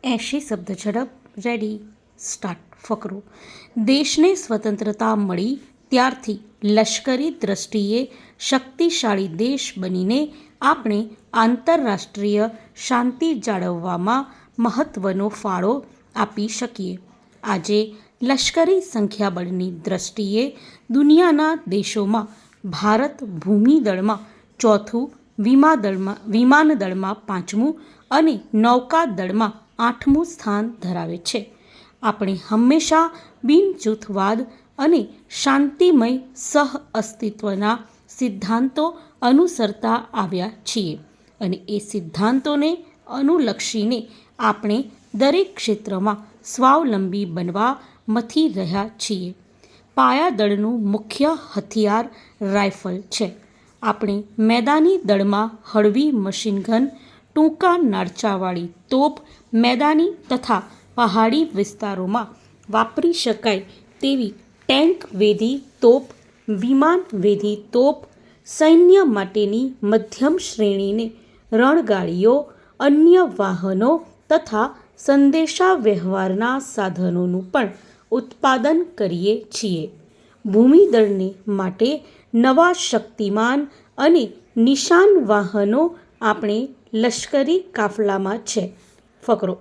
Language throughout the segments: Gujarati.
80 શબ્દ ઝડપ. Ready, start. ફકરો. દેશને સ્વતંત્રતા મળી ત્યારથી લશ્કરી દ્રષ્ટિએ શક્તિશાળી દેશ બનીને આપણે આંતરરાષ્ટ્રીય શાંતિ જાળવવામાં મહત્ત્વનો ફાળો આપી શકીએ. આજે લશ્કરી સંખ્યાબળની દ્રષ્ટિએ દુનિયાના દેશોમાં ભારત ભૂમિદળમાં ચોથું, વિમાનદળમાં પાંચમું અને નૌકાદળમાં 8મું સ્થાન ધરાવે છે. આપણે હંમેશા બિનજૂથવાદ અને શાંતિમય સહઅસ્તિત્વના સિદ્ધાંતો અનુસરતા આવ્યા છીએ અને એ સિદ્ધાંતોને અનુલક્ષીને આપણે દરેક ક્ષેત્રમાં સ્વાવલંબી બનવા મથી રહ્યા છીએ. પાયાદળનું મુખ્ય હથિયાર રાઇફલ છે. આપણે મેદાની દળમાં હળવી મશીનગન, ટૂંકા નાળચાવાળી તોપ, મેદાની તથા પહાડી વિસ્તારોમાં વાપરી શકાય તેવી ટેન્ક-વેધી તોપ, વિમાન-વેધી તોપ, સૈન્ય માટેની મધ્યમ શ્રેણીની રણગાડીઓ, અન્ય વાહનો તથા સંદેશાવ્યવહારના સાધનોનું પણ ઉત્પાદન કરીએ છીએ. ભૂમિદળને માટે નવા શક્તિમાન અને નિશાન વાહનો આપણે લશ્કરી કાફલામાં છે. ફકરો.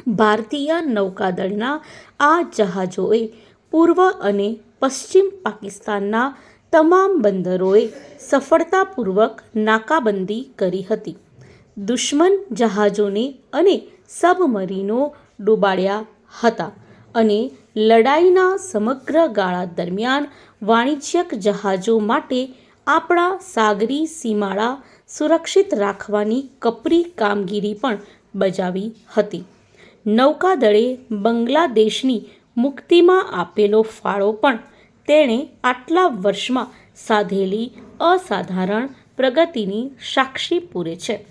ભારતીય નૌકાદળના આ જહાજોએ પૂર્વ અને પશ્ચિમ પાકિસ્તાનના તમામ બંદરોએ સફળતાપૂર્વક નાકાબંધી કરી હતી. દુશ્મન જહાજોને અને સબમરીનો ડૂબાડ્યા હતા અને લડાઈના સમગ્ર ગાળા દરમિયાન વાણિજ્યક જહાજો માટે આપણા સાગરી સીમાડા સુરક્ષિત રાખવાની કપરી કામગીરી પણ બજાવી હતી. નૌકાદળે બાંગ્લાદેશની મુક્તિમાં આપેલો ફાળો પણ તેણે આટલા વર્ષમાં સાધેલી અસાધારણ પ્રગતિની સાક્ષી પૂરે છે.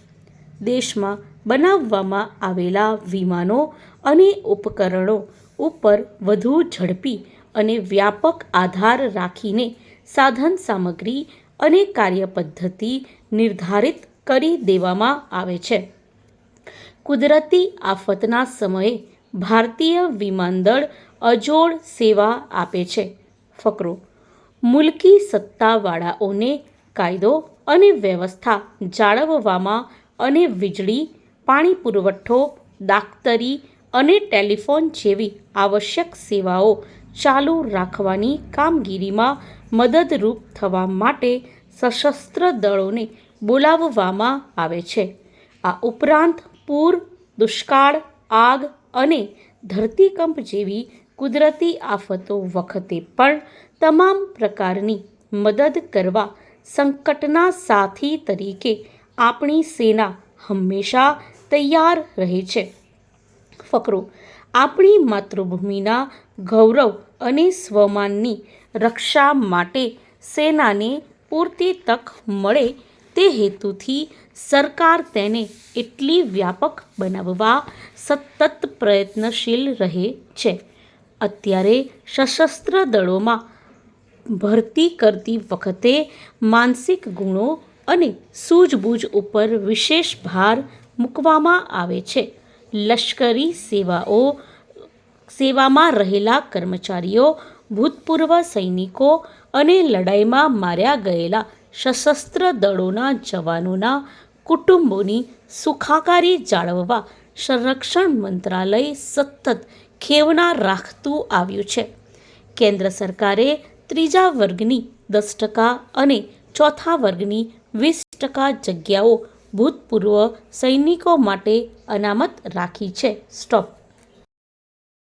દેશમાં બનાવવામાં આવેલા વિમાનો અને ઉપકરણો ઉપર વધુ ઝડપી અને વ્યાપક આધાર રાખીને સાધન સામગ્રી અને કાર્યપદ્ધતિ નિર્ધારિત કરી દેવામાં આવે છે. કુદરતી આફતના સમયે ભારતીય વિમાનદળ અજોડ સેવા આપે છે. ફકરો. મુલકી સત્તાવાળાઓને કાયદો અને વ્યવસ્થા જાળવવામાં અને વીજળી, પાણી પુરવઠો, દાક્તરી અને ટેલિફોન જેવી આવશ્યક સેવાઓ ચાલુ રાખવાની કામગીરીમાં મદદરૂપ થવા માટે સશસ્ત્ર દળોને બોલાવવામાં આવે છે. આ ઉપરાંત પૂર, દુષ્કાળ, આગ અને ધરતીકંપ જેવી કુદરતી આફતો વખતે પણ તમામ પ્રકારની મદદ કરવા સંકટના સાથી તરીકે આપણી સેના હંમેશા તૈયાર રહે છે. ફકરો. આપણી માતૃભૂમિના ગૌરવ અને સ્વમાનની રક્ષા માટે સેનાને પૂરતી તક મળે તે હેતુથી સરકાર તેને એટલી વ્યાપક બનાવવા સતત પ્રયત્નશીલ રહે છે. અત્યારે સશસ્ત્ર દળોમાં ભરતી કરતી વખતે માનસિક ગુણો અને સૂઝબૂઝ ઉપર વિશેષ ભાર મૂકવામાં આવે છે. લશ્કરી સેવામાં રહેલા કર્મચારીઓ, ભૂતપૂર્વ સૈનિકો અને લડાઈમાં માર્યા ગયેલા સશસ્ત્ર દળોના જવાનોના કુટુંબોની સુખાકારી જાળવવા સંરક્ષણ મંત્રાલય સતત ખેવના રાખતું આવ્યું છે. કેન્દ્ર સરકારે ત્રીજા વર્ગની 10% અને ચોથા વર્ગની 20% જગ્યાઓ ભૂતપૂર્વ સૈનિકો માટે અનામત રાખી છે. સ્ટોપ.